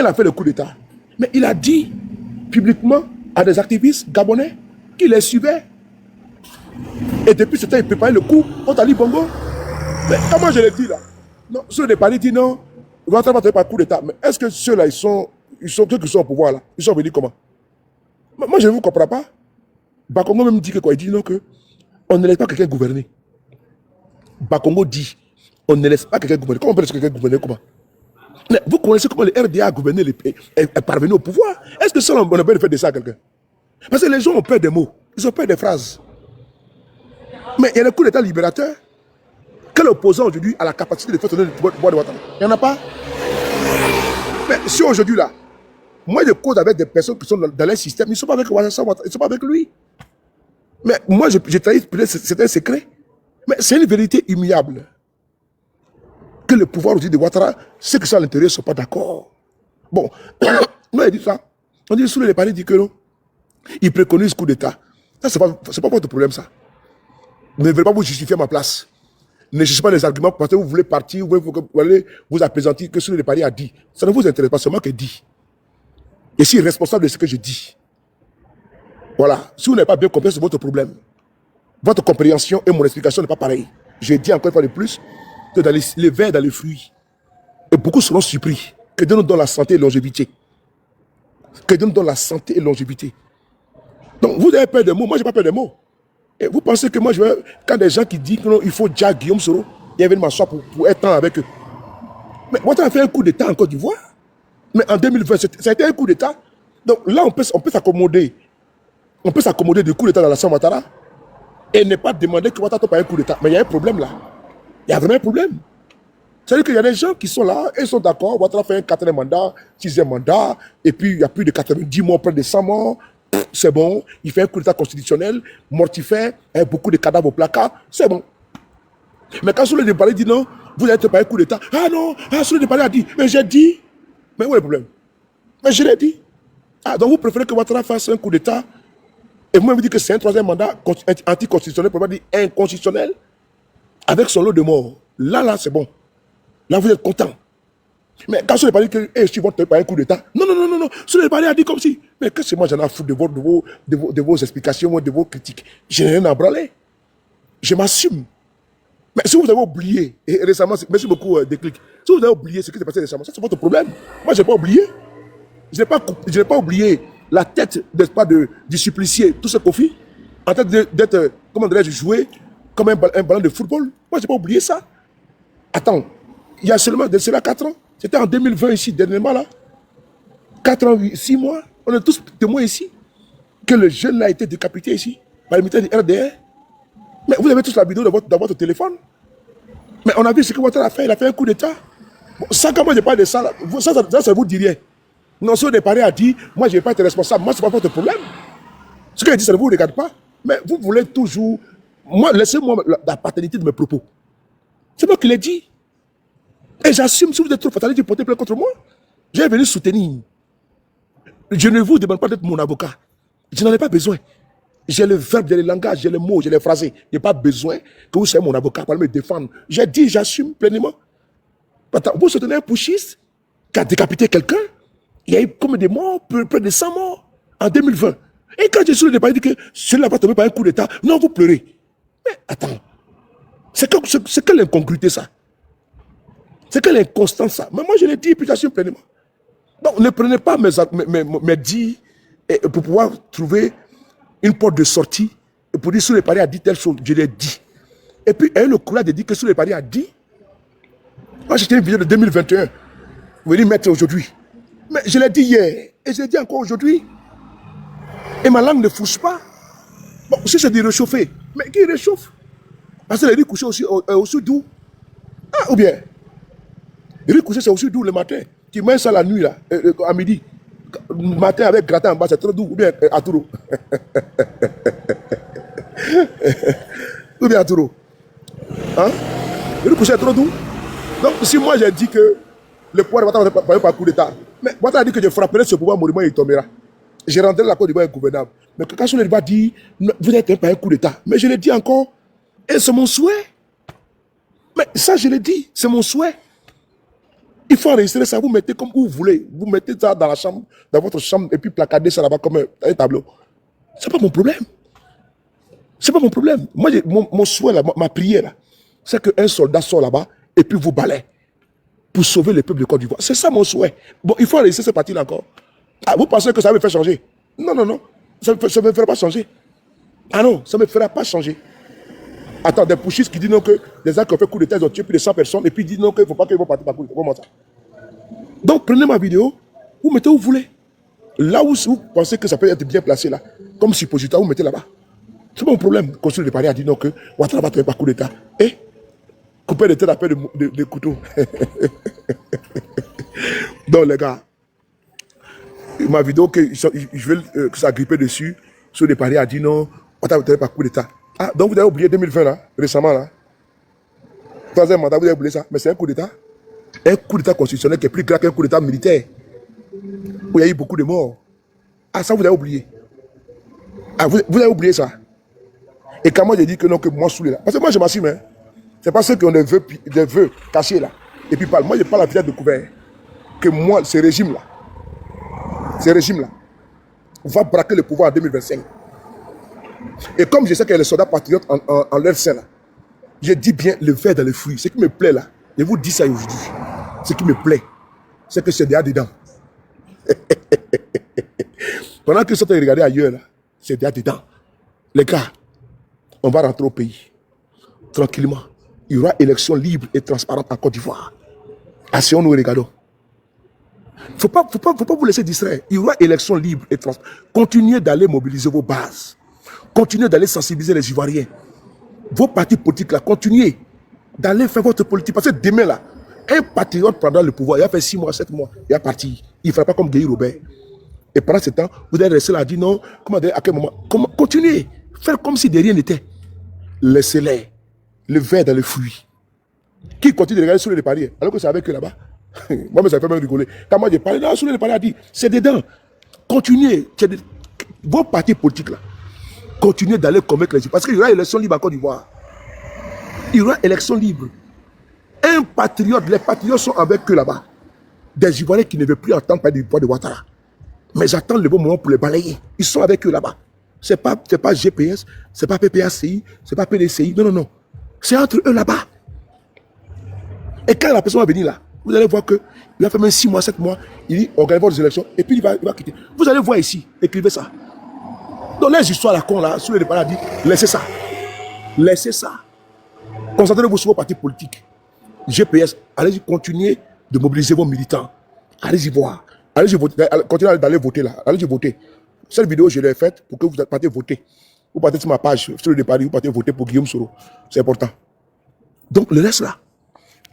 il a fait le coup d'État, mais il a dit publiquement à des activistes gabonais qui les suivaient. Et depuis ce temps, il préparait le coup contre Ali Bongo. Mais comment je l'ai dit là? Non, ceux de Paris disent non, Ouattara va faire par coup d'État. Mais est-ce que ceux-là, ceux qui sont au pouvoir là, ils sont venus comment? Moi, je ne vous comprends pas. Bakongo même dit que quoi? Il dit non, que on ne laisse pas quelqu'un gouverner. Bakongo dit on ne laisse pas quelqu'un gouverner. Comment on peut laisser quelqu'un gouverner? Comment? Mais vous connaissez comment le RDA a gouverné les pays, est parvenu au pouvoir? Est-ce que ça, on a besoin de faire de ça à quelqu'un? Parce que les gens ont peur des mots, ils ont peur des phrases. Mais il y a le coup d'État libérateur. Quel opposant aujourd'hui a la capacité de faire tourner le pouvoir de Ouattara? Il n'y en a pas. Mais si aujourd'hui là, moi je cause avec des personnes qui sont dans leur système, ils ne sont pas avec Ouattara, ils ne sont pas avec lui. Mais moi je trahis peut-être c'est un secret. Mais c'est une vérité immuable. Que le pouvoir aujourd'hui de Ouattara, ceux qui sont à l'intérieur ne sont pas d'accord. Bon, moi il dit ça. On dit sous les paris, dit que non. Il préconise coup d'État. Ça, c'est pas votre problème ça. Ne voulez pas vous justifier à ma place. Ne cherchez pas les arguments parce que vous voulez partir, vous allez vous appesantir que ce que le pari a dit. Ça ne vous intéresse pas, c'est moi qui ai dit. Je suis responsable de ce que je dis. Voilà. Si vous n'avez pas bien compris, c'est votre problème. Votre compréhension et mon explication n'est pas pareille. J'ai dit encore une fois de plus que dans les vers, dans les fruits, et beaucoup seront surpris que Dieu nous donne la santé et la longévité. Que Dieu nous donne la santé et la longévité. Donc vous avez peur des mots, moi je n'ai pas peur des mots. Et vous pensez que moi, quand des gens qui disent qu'il faut déjà Guillaume Soro, il vient m'asseoir pour être temps avec eux. Mais moi, tu as fait un coup d'État en Côte d'Ivoire. Mais en 2020, ça a été un coup d'État. Donc là, on peut s'accommoder. On peut s'accommoder du coup d'État dans la Nation Ouattara et ne pas demander que Ouattara pas un coup d'État. Mais il y a un problème là. Il y a vraiment un problème. C'est-à-dire qu'il y a des gens qui sont là et sont d'accord. Ouattara fait un 4e mandat, 6e mandat, et puis il y a plus de 90 morts, près de 100 morts. C'est bon, il fait un coup d'État constitutionnel, mortifère, avec beaucoup de cadavres au placard, c'est bon. Mais quand Souley Dembélé dit non, vous n'êtes pas un coup d'État. Ah non, Souley Dembélé a dit, mais j'ai dit. Mais où est le problème? Mais je l'ai dit. Ah, donc vous préférez que Ouattara fasse un coup d'État et vous-même dites que c'est un 3e mandat anticonstitutionnel, pour pas dire inconstitutionnel, avec son lot de morts. Là, c'est bon. Là, vous êtes content. Mais quand Souley Dembélé dit que je vote pas un coup d'État, non. Souley Dembélé a dit comme si, mais qu'est-ce que moi j'en ai à foutre de vos explications, de vos critiques? Je n'ai rien à branler. Je m'assume. Mais si vous avez oublié, et récemment, merci beaucoup Déclic, si vous avez oublié ce qui s'est passé récemment, ça c'est votre problème. Moi je n'ai pas oublié. Je n'ai pas oublié la tête, n'est-ce pas, du supplicié, tout ce Kofi, en train d'être, comment dirais-je, joué comme un ballon de football. Moi je n'ai pas oublié ça. Attends, il y a seulement de cela 4 ans. C'était en 2020 ici, dernièrement là. 4 ans, 6 mois, on est tous témoins ici, que le jeune a été décapité ici, par le militaire du RDR. Mais vous avez tous la vidéo dans votre téléphone. Mais on a vu ce que Ouattara a fait, il a fait un coup d'État. Bon, ça, comment je parle de ça, là, ça vous dirait. Non, ce que Paris a dit, moi je ne vais pas être responsable, moi ce n'est pas votre problème. Ce qu'il a dit, ça ne vous regarde pas. Mais vous voulez toujours, moi, laissez-moi la paternité de mes propos. C'est moi qui l'ai dit. Et j'assume, si vous êtes trop fataliste, de porter plainte contre moi. Je vais venir soutenir. Je ne vous demande pas d'être mon avocat. Je n'en ai pas besoin. J'ai le verbe, j'ai le langage, j'ai les mots, j'ai les phrases. Je n'ai pas besoin que vous soyez mon avocat pour me défendre. J'ai dit, j'assume pleinement. Attends, vous soutenez un putschiste qui a décapité quelqu'un. Il y a eu comme des morts, près de 100 morts en 2020. Et quand je suis le débat, il dit que celui-là va tomber par un coup d'État. Non, vous pleurez. Mais attends, c'est quelle incongruité ça? C'est quelle inconstance ça? Mais moi je l'ai dit et puis j'assume pleinement. Donc ne prenez pas mes dits pour pouvoir trouver une porte de sortie et pour dire que Souley Dembélé a dit telle chose. Je l'ai dit. Et puis il a eu le courage de dire que Souley Dembélé a dit. Moi j'étais une vidéo de 2021. Vous venez mettre aujourd'hui. Mais je l'ai dit hier et je l'ai dit encore aujourd'hui. Et ma langue ne fouche pas. Bon, si c'est de réchauffer, mais qui réchauffe? Parce que les riz couchés aussi doux. Ah, ou bien, les riz couchés c'est aussi doux le matin. Tu mets ça la nuit, là, à midi. Le matin avec gratin en bas, c'est trop doux. Ou bien à Touro. Ou bien à Touro. Hein? Le riz couché est trop doux. Donc, si moi j'ai dit que le pouvoir de Ouattara va pas par coup d'État, mais Ouattara a dit que je frapperai ce pouvoir, monument, il tombera. J'ai rentré la Côte d'Ivoire ingouvernable. Mais quand Souley Dembélé dit, vous n'êtes pas un coup d'État. Mais je l'ai dit encore, et c'est mon souhait. Mais ça, je l'ai dit, c'est mon souhait. Il faut enregistrer ça, vous mettez comme vous voulez. Vous mettez ça dans la chambre, dans votre chambre, et puis placarder ça là-bas comme un tableau. C'est pas mon problème. C'est pas mon problème. Moi, mon souhait, là, ma prière, là, c'est qu'un soldat sort là-bas et puis vous balaye pour sauver le peuple de Côte d'Ivoire. C'est ça mon souhait. Bon, il faut enregistrer cette partie-là encore. Ah, vous pensez que ça va me faire changer? Non, non, non. Ça ne me fera pas changer. Ah non, ça ne me fera pas changer. Attends, des pushistes qui disent non que des gens qui ont fait coup d'état, ils ont tué plus de 100 personnes et puis disent non qu'il ne faut pas qu'ils vont partir par coup d'état. Comment ça? Donc prenez ma vidéo, vous mettez où vous voulez. Là où vous pensez que ça peut être bien placé là, comme suppositoire, vous mettez là-bas. C'est pas mon problème. Consul de Paris a dit non que Ouattara va tuer par coup d'état. Et couper les têtes à paix de couteau. Donc les gars, ma vidéo que je veux que ça grippe dessus, sur les Paris a dit non, Ouattara va tuer par coup d'état. Ah, donc vous avez oublié 2020 là, récemment là. Troisième mandat, vous avez oublié ça. Mais c'est un coup d'état. Un coup d'état constitutionnel qui est plus grave qu'un coup d'état militaire. Où il y a eu beaucoup de morts. Ah, ça vous avez oublié. Ah, vous avez oublié ça. Et quand moi j'ai dit que non, que moi je suis là. Parce que moi je m'assume, hein. C'est pas ceux qui ont des vœux cachés là. Et puis moi je parle à visage découvert. Que moi, ce régime là, va braquer le pouvoir en 2025. Et comme je sais qu'il y a les soldats patriotes en leur sein là, je dis bien le verre dans les fruits. Ce qui me plaît là, je vous dis ça aujourd'hui. Ce qui me plaît, c'est que c'est déjà dedans. Pendant que ça te regarder ailleurs là, c'est déjà dedans. Les gars, on va rentrer au pays. Tranquillement. Il y aura élection libre et transparente en Côte d'Ivoire. Asseyons-nous et regardons. Faut pas vous laisser distraire. Il y aura élection libre et transparente. Continuez d'aller mobiliser vos bases. Continuez d'aller sensibiliser les Ivoiriens. Vos partis politiques là, continuez d'aller faire votre politique. Parce que demain là, un patriote prendra le pouvoir. Il a fait 6 mois, 7 mois. Il est parti. Il ne fera pas comme Guy Robert. Et pendant ce temps, vous allez rester là et dire non. À quel moment? Continuez. Faire comme si de rien n'était. Laissez-les. Le verre dans les fruits. Qui continue de regarder sur les paris alors que c'est avec eux là-bas? Moi, mais ça fait même rigoler. Quand moi, j'ai parlé, non, sur les paris a dit, c'est dedans. Continuez. Vos partis politiques là, continuez d'aller convaincre les gens. Parce qu'il y aura élection libre en Côte d'Ivoire. Il y aura élection libre. Un patriote, les patriotes sont avec eux là-bas. Des Ivoiriens qui ne veulent plus entendre parler du pouvoir de Ouattara. Mais j'attends le bon moment pour les balayer. Ils sont avec eux là-bas. Ce n'est pas GPS, ce n'est pas PPACI, ce n'est pas PDCI. Non, non, non. C'est entre eux là-bas. Et quand la personne va venir là, vous allez voir qu'il va faire même 6 mois, 7 mois, il dit organisez des élections et puis il va quitter. Vous allez voir ici, écrivez ça. Dans les histoires là, con là, sur les paradis, laissez ça. Laissez ça. Concentrez-vous sur vos partis politiques. GPS, allez-y, continuez de mobiliser vos militants. Allez-y voir. Allez-y voter. Continuez d'aller voter là. Allez-y voter. Cette vidéo, je l'ai faite pour que vous partez voter. Vous partez sur ma page, sur le Paris, vous partez voter pour Guillaume Soro. C'est important. Donc, le reste là,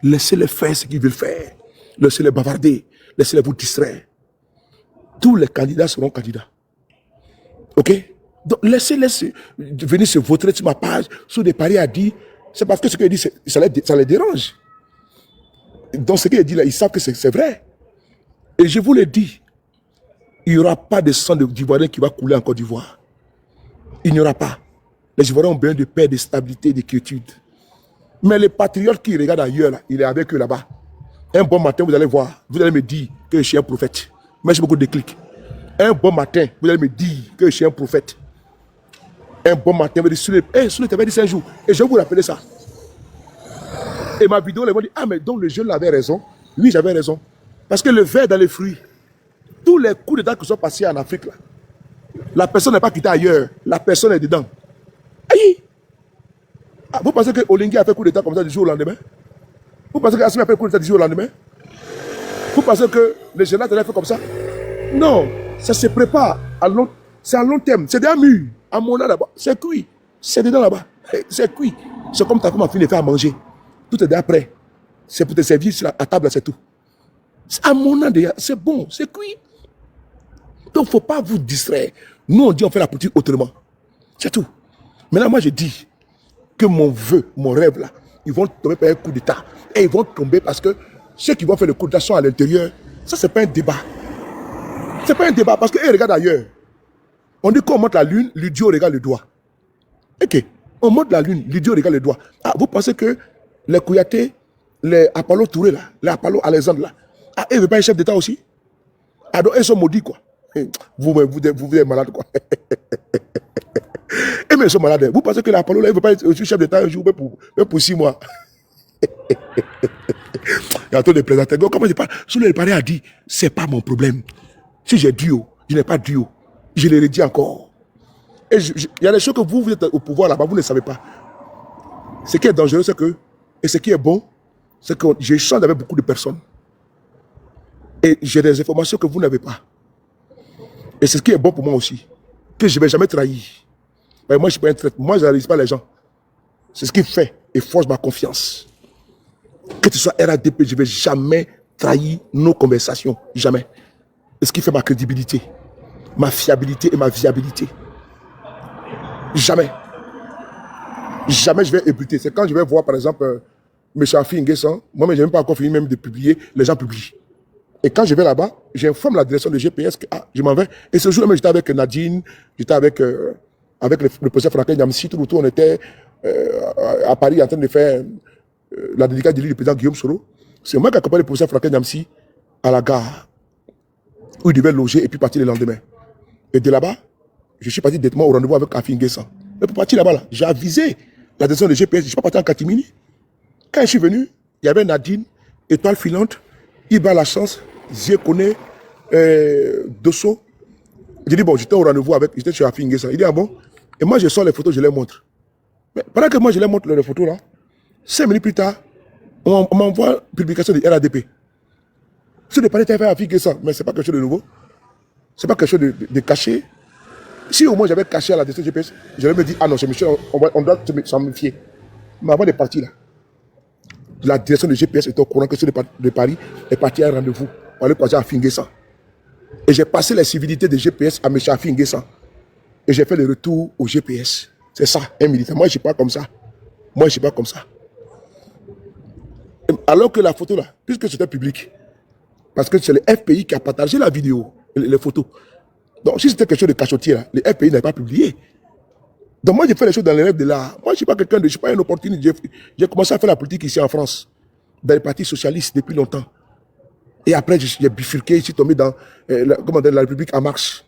laissez-les faire ce qu'ils veulent faire. Laissez-les bavarder. Laissez-les vous distraire. Tous les candidats seront candidats. Ok? Donc, laissez-les venir se voter sur ma page, sur des paris à dire. C'est parce que ce qu'il dit, ça les dérange. Donc, ce qu'il dit là, ils savent que c'est vrai. Et je vous le dis, il n'y aura pas de sang d'Ivoiriens qui va couler en Côte d'Ivoire. Il n'y aura pas. Les Ivoiriens ont besoin de paix, de stabilité, de quiétude. Mais les patriotes qui regardent ailleurs, là, il est avec eux là-bas. Un bon matin, vous allez voir, vous allez me dire que je suis un prophète. Merci beaucoup de clics. Un bon matin, vous allez me dire que je suis un prophète. Un bon matin, vous allez dire, sur le TV, dit 5 jours. Et je vais vous rappeler ça. Et ma vidéo, les gens disent, ah, mais donc le jeune avait raison. Oui, j'avais raison. Parce que le verre dans les fruits, tous les coups d'état qui sont passés en Afrique, là, la personne n'est pas quittée ailleurs. La personne est dedans. Aïe! Ah, vous pensez que Olingi a fait coup d'état comme ça du jour au lendemain? Vous pensez qu'Assimi a fait coup d'état du jour au lendemain? Vous pensez que les généraux ont fait comme ça? Non, ça se prépare. C'est à long terme. C'est déjà mûr. À mon âge là-bas. C'est cuit. C'est dedans là-bas. C'est cuit. C'est comme ta femme a fini de faire à manger. Tout est déjà prêt. C'est pour te servir à table, c'est tout. À mon âge déjà, c'est bon, c'est cuit. Donc, il ne faut pas vous distraire. Nous, on dit on fait la politique autrement. C'est tout. Maintenant, moi, je dis que mon vœu, mon rêve là, ils vont tomber par un coup d'état. Et ils vont tomber parce que ceux qui vont faire le coup d'état sont à l'intérieur. Ça, ce n'est pas un débat. Ce n'est pas un débat parce qu'ils regardent ailleurs. On dit qu'on monte la lune, l'idiot regarde le doigt. Ok. On monte la lune, l'idiot regarde le doigt. Ah, vous pensez que les Kouyaté, les Apollo Touré là, les Apollo Alexandre là, Ah, ils ne veulent pas un chef d'État aussi? Ah, donc ils sont maudits, quoi. Vous êtes malade, quoi. Et mais ils sont malades. Vous pensez que l'Apollo, là, il ne veut pas être chef d'État un jour, même pour 6 mois. Il y a trop de plaisanteries. Donc, comment je parle? Sur le parler a dit, c'est pas mon problème. Si j'ai duo, je n'ai pas duo. Je le redis encore. Et il y a des choses que vous êtes au pouvoir là-bas, vous ne savez pas. Ce qui est dangereux, c'est que, et ce qui est bon, c'est que j'échange avec beaucoup de personnes. Et j'ai des informations que vous n'avez pas. Et c'est ce qui est bon pour moi aussi. Que je ne vais jamais trahir. Mais moi, je ne suis pas un traître. Moi, je ne réalise pas les gens. C'est ce qui fait et force ma confiance. Que ce soit RADP, je ne vais jamais trahir nos conversations. Jamais. C'est ce qui fait ma crédibilité, ma fiabilité et ma viabilité. Jamais. Jamais je vais ébruiter. C'est quand je vais voir, par exemple, M. Afi Nguessan, moi-même, je n'ai même pas encore fini même de publier, les gens publient. Et quand je vais là-bas, j'informe la direction de GPS que je m'en vais. Et ce jour-là, j'étais avec Nadine, j'étais avec le professeur Franklin Nyamsi, tout autour, on était à Paris en train de faire la dédicace du livre du président Guillaume Soro. C'est moi qui accompagne le professeur Franklin Nyamsi à la gare, où il devait loger et puis partir le lendemain. Et de là-bas, je suis parti directement au rendez-vous avec Afi Nguessan. Mais pour partir là-bas, j'ai avisé la direction de GPS, je ne suis pas parti en catimini. Quand je suis venu, il y avait Nadine, Étoile Filante, Iba La Chance, Ziekoné, Dosso. J'ai dit, bon, j'étais au rendez-vous avec, j'étais chez Afi Nguessan. Il dit, ah bon? Et moi, je sors les photos, je les montre. Mais pendant que moi, je les montre les photos là, 5 minutes plus tard, on m'envoie publication de RADP. Ce n'est pas fait Afi Nguessan, mais ce n'est pas quelque chose de nouveau. Ce n'est pas quelque chose de caché. Si au moins j'avais caché à la direction GPS, j'aurais me dit, ah non, c'est monsieur, on doit s'en méfier. Mais avant de partir là, la direction de GPS était au courant que ceux de Paris est parti à un rendez-vous. On allait croiser à Afi Nguessan. Et j'ai passé les civilités de GPS à M. Afi Nguessan. Et j'ai fait le retour au GPS. C'est ça, un militaire. Moi, je ne suis pas comme ça. Moi, je ne suis pas comme ça. Alors que la photo là, puisque c'était public, parce que c'est le FPI qui a partagé la vidéo, les photos. Donc, si c'était quelque chose de cachotier là, le FPI n'avait pas publié. Donc, moi, j'ai fait les choses dans les rêves de l'art. Moi, je ne suis pas quelqu'un de. Je ne suis pas un opportuniste. J'ai commencé à faire la politique ici en France, dans les partis socialistes depuis longtemps. Et après, j'ai bifurqué, je suis tombé dans la République en marche.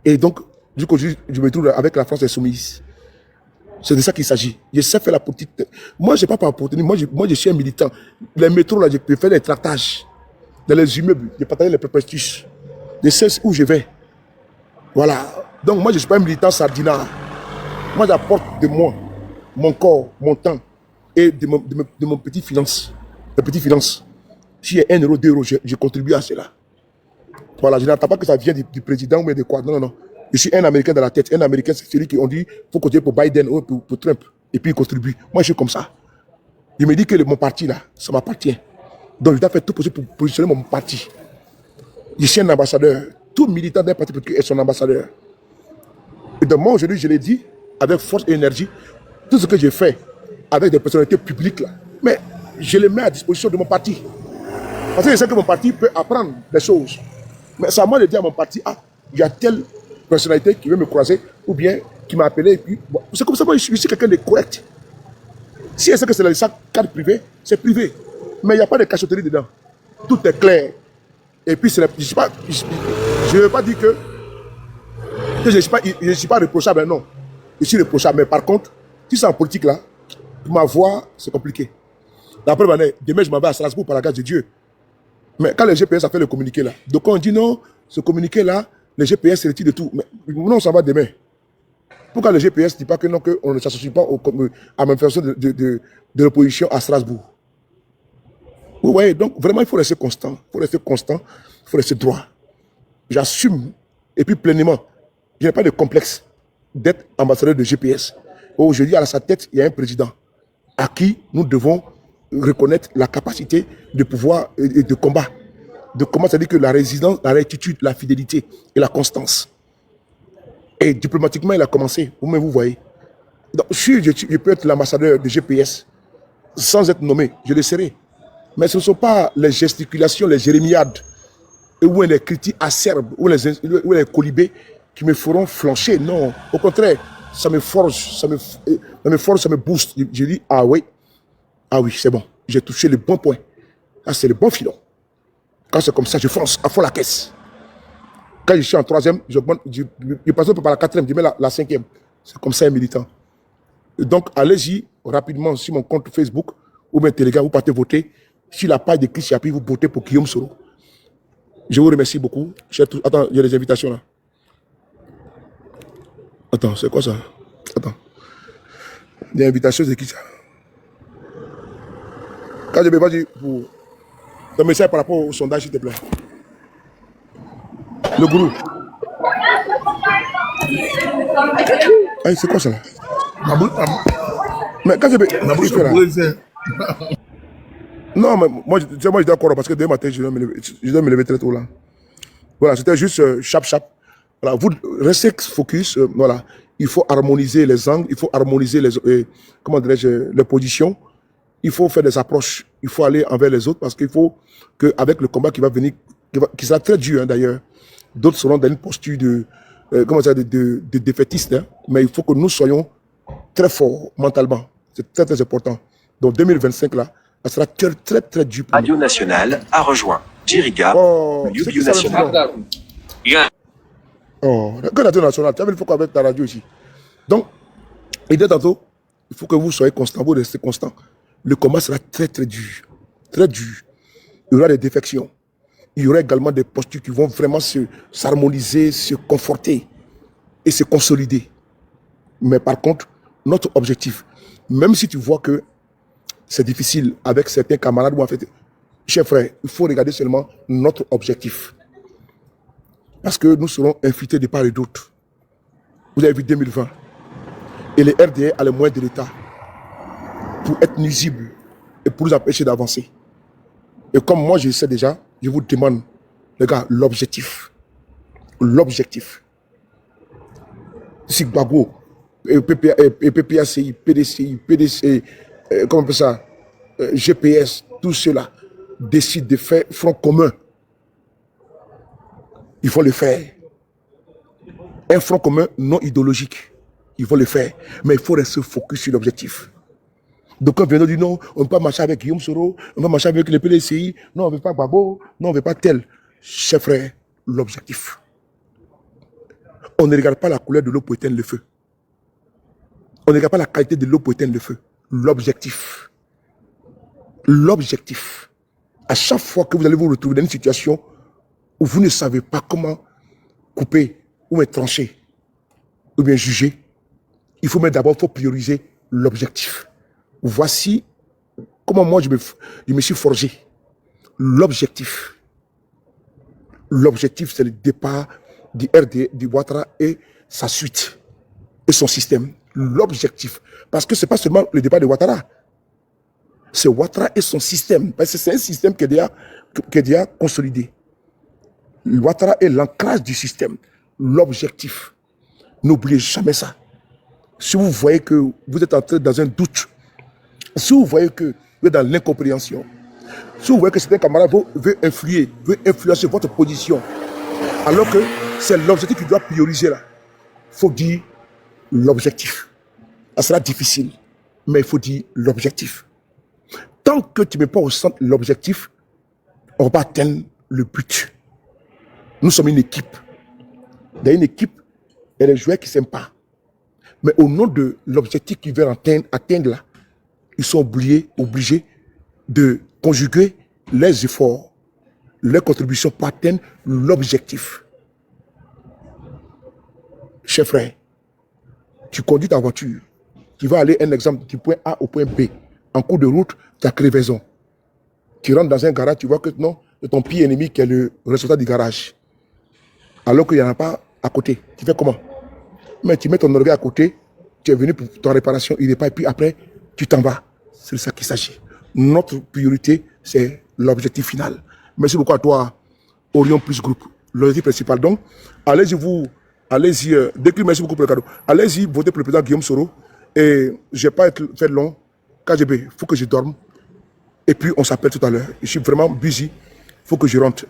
Et donc, du coup, je me trouve avec la France insoumise. C'est de ça qu'il s'agit. Je sais faire la politique. Moi, je n'ai pas par opportunité. Moi, je suis un militant. Les métros, là, je peux faire des tractages. Dans les immeubles, je partage les prospectus. Je sais où je vais. Voilà. Donc, moi, je ne suis pas un militant sardinard. Moi, j'apporte de moi, mon corps, mon temps et de mon petit finance. De petite finance. S'il y a 1 euro, 2 euros, je contribue à cela. Voilà, je n'attends pas que ça vienne du président ou de quoi. Non, non, non. Je suis un Américain dans la tête. Un Américain, c'est celui qui on dit faut contribuer pour Biden ou pour Trump. Et puis il contribue. Moi, je suis comme ça. Il me dit que mon parti, là, ça m'appartient. Donc, je dois faire tout possible pour positionner mon parti. Je suis un ambassadeur. Tout militant d'un parti politique est son ambassadeur. Et donc, moi, aujourd'hui, je l'ai dit avec force et énergie. Tout ce que j'ai fait avec des personnalités publiques, là, mais je les mets à disposition de mon parti. Parce que je sais que mon parti peut apprendre des choses. Mais c'est à moi de dire à mon parti, ah, il y a telle personnalité qui veut me croiser, ou bien qui m'a appelé, et puis, bon, c'est comme ça, moi, je suis quelqu'un de correct. Si elle sait que c'est dans cadre privé, c'est privé. Mais il n'y a pas de cachotterie dedans. Tout est clair. Et puis, je ne veux pas dire que je ne suis pas reprochable, non. Je suis reprochable, mais par contre, si c'est en politique là, pour ma voix, c'est compliqué. La preuve en est, demain, je m'en vais à Strasbourg par la grâce de Dieu. Mais quand le GPS a fait le communiqué là, donc on dit non, ce communiqué là, le GPS se retire de tout. Mais non, ça va demain. Pourquoi le GPS ne dit pas que non, qu'on ne s'associe pas à la manifestation de l'opposition à Strasbourg? Vous voyez, donc vraiment, il faut rester constant. Il faut rester constant, il faut rester droit. J'assume, et puis pleinement, je n'ai pas de complexe d'être ambassadeur de GPS. Aujourd'hui, à sa tête, il y a un président à qui nous devons reconnaître la capacité de pouvoir et de combat. De combat, c'est-à-dire que la résistance, la rectitude, la fidélité et la constance. Et diplomatiquement, il a commencé. Vous-même, vous voyez. Donc, je peux être l'ambassadeur de GPS sans être nommé. Je le serai. Mais ce ne sont pas les gesticulations, les jérémiades, ou les critiques acerbes, ou les colibés qui me feront flancher. Non. Au contraire, ça me forge, ça me booste. Je dis, ah oui, c'est bon. J'ai touché le bon point. Ah, c'est le bon filon. Quand c'est comme ça, je fonce à fond la caisse. Quand je suis en troisième, je passe par la quatrième, je mets la cinquième. C'est comme ça un militant. Et donc, allez-y rapidement sur mon compte Facebook ou bien Telegram, vous partez voter. Sur la page de Chris Yapi, vous votez pour Guillaume Soro. Je vous remercie beaucoup. Attends, il y a des invitations là. Attends, c'est quoi ça? Attends. Des invitations, c'est qui ça? Quand je vais pas dire pour ton message par rapport au sondage, s'il te plaît. Le gourou. Hey, c'est quoi ça là? Mais quand je vais. Non, mais moi je dois encore parce que demain matin, je dois me lever très tôt là. Voilà, c'était juste chap. Voilà, vous restez focus. Voilà, il faut harmoniser les angles, il faut harmoniser comment dirais-je, les positions. Il faut faire des approches. Il faut aller envers les autres parce qu'il faut qu'avec le combat qui va venir, qui sera très dur hein, d'ailleurs, d'autres seront dans une posture de défaitiste. Hein, mais il faut que nous soyons très forts mentalement. C'est très très important. Donc 2025 là, ça sera très dur. Radio Nationale a rejoint Djiriga, Radio Nationale. Oh, que Radio Nationale, tu as vu, il faut qu'on avec ta radio ici. Donc, et dès tantôt, il faut que vous soyez constant, vous restez constant. Le combat sera très dur. Très dur. Il y aura des défections. Il y aura également des postures qui vont vraiment s'harmoniser, se conforter et se consolider. Mais par contre, notre objectif, même si tu vois que c'est difficile avec certains camarades, ou en fait, chers frères, il faut regarder seulement notre objectif. Parce que nous serons invités de part et d'autre. Vous avez vu 2020. Et les RDA a les moyens de l'État pour être nuisibles et pour nous empêcher d'avancer. Et comme moi je sais déjà, je vous demande, les gars, l'objectif. L'objectif. Si Gbagbo, PPACI, PDC, comment on appelle ça, GPS, tout cela décident de faire front commun, il faut le faire. Un front commun non idéologique, il faut le faire. Mais il faut rester focus sur l'objectif. Donc on vient de dire non, on ne peut pas marcher avec Guillaume Soro, on va marcher avec le PDCI, non, on ne veut pas Gbagbo, non, on ne veut pas tel. Chers frères, l'objectif. On ne regarde pas la couleur de l'eau pour éteindre le feu. On ne regarde pas la qualité de l'eau pour éteindre le feu. L'objectif. L'objectif. À chaque fois que vous allez vous retrouver dans une situation où vous ne savez pas comment couper ou trancher ou bien juger, il faut d'abord prioriser l'objectif. Voici comment moi je me suis forgé. L'objectif. L'objectif, c'est le départ du RD, du Ouattara et sa suite et son système. L'objectif. Parce que ce n'est pas seulement le départ de Ouattara. C'est Ouattara et son système. Parce que c'est un système qui est déjà consolidé. Ouattara est l'ancrage du système. L'objectif. N'oubliez jamais ça. Si vous voyez que vous êtes entré dans un doute, si vous voyez que vous êtes dans l'incompréhension, si vous voyez que certains camarades veulent influencer votre position, alors que c'est l'objectif qui doit prioriser là, il faut dire l'objectif. Ça sera difficile, mais il faut dire l'objectif. Tant que tu ne mets pas au centre l'objectif, on va pas atteindre le but. Nous sommes une équipe. Dans une équipe, il y a des joueurs qui ne s'aiment pas. Mais au nom de l'objectif qu'ils veulent atteindre là, ils sont obligés de conjuguer les efforts, les contributions pour atteindre l'objectif. Cher frère, tu conduis ta voiture, tu vas aller, un exemple, du point A au point B. En cours de route, tu as crevaison. Tu rentres dans un garage, tu vois que non, c'est ton pire ennemi qui est le responsable du garage. Alors qu'il n'y en a pas à côté. Tu fais comment? Mais tu mets ton orgueil à côté, tu es venu pour ta réparation, il n'est pas, et puis après, tu t'en vas. C'est de ça qu'il s'agit. Notre priorité, c'est l'objectif final. Merci beaucoup à toi, Orion Plus Group, l'objectif principal. Donc, allez-y, merci beaucoup pour le cadeau. Allez-y, votez pour le président Guillaume Soro. Et je ne vais pas fait long. KGB, il faut que je dorme. Et puis, on s'appelle tout à l'heure. Je suis vraiment busy. Il faut que je rentre.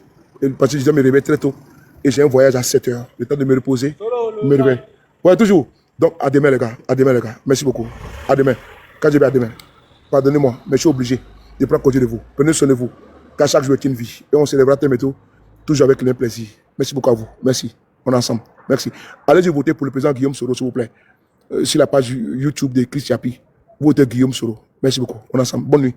Parce que je dois me réveiller très tôt. Et j'ai un voyage à 7 h. Le temps de me reposer. Me réveiller. Ouais, toujours. Donc, à demain, les gars. À demain, les gars. Merci beaucoup. À demain. KGB, à demain. Pardonnez-moi, mais je suis obligé de prendre congé de vous. Prenez soin de vous. Car chaque jour est une vie. Et on célébrera très bientôt, toujours avec le même plaisir. Merci beaucoup à vous. Merci. On est ensemble. Merci. Allez-y voter pour le président Guillaume Soro, s'il vous plaît. Sur la page YouTube de Chris Chapi. Votez Guillaume Soro. Merci beaucoup. On est ensemble. Bonne nuit.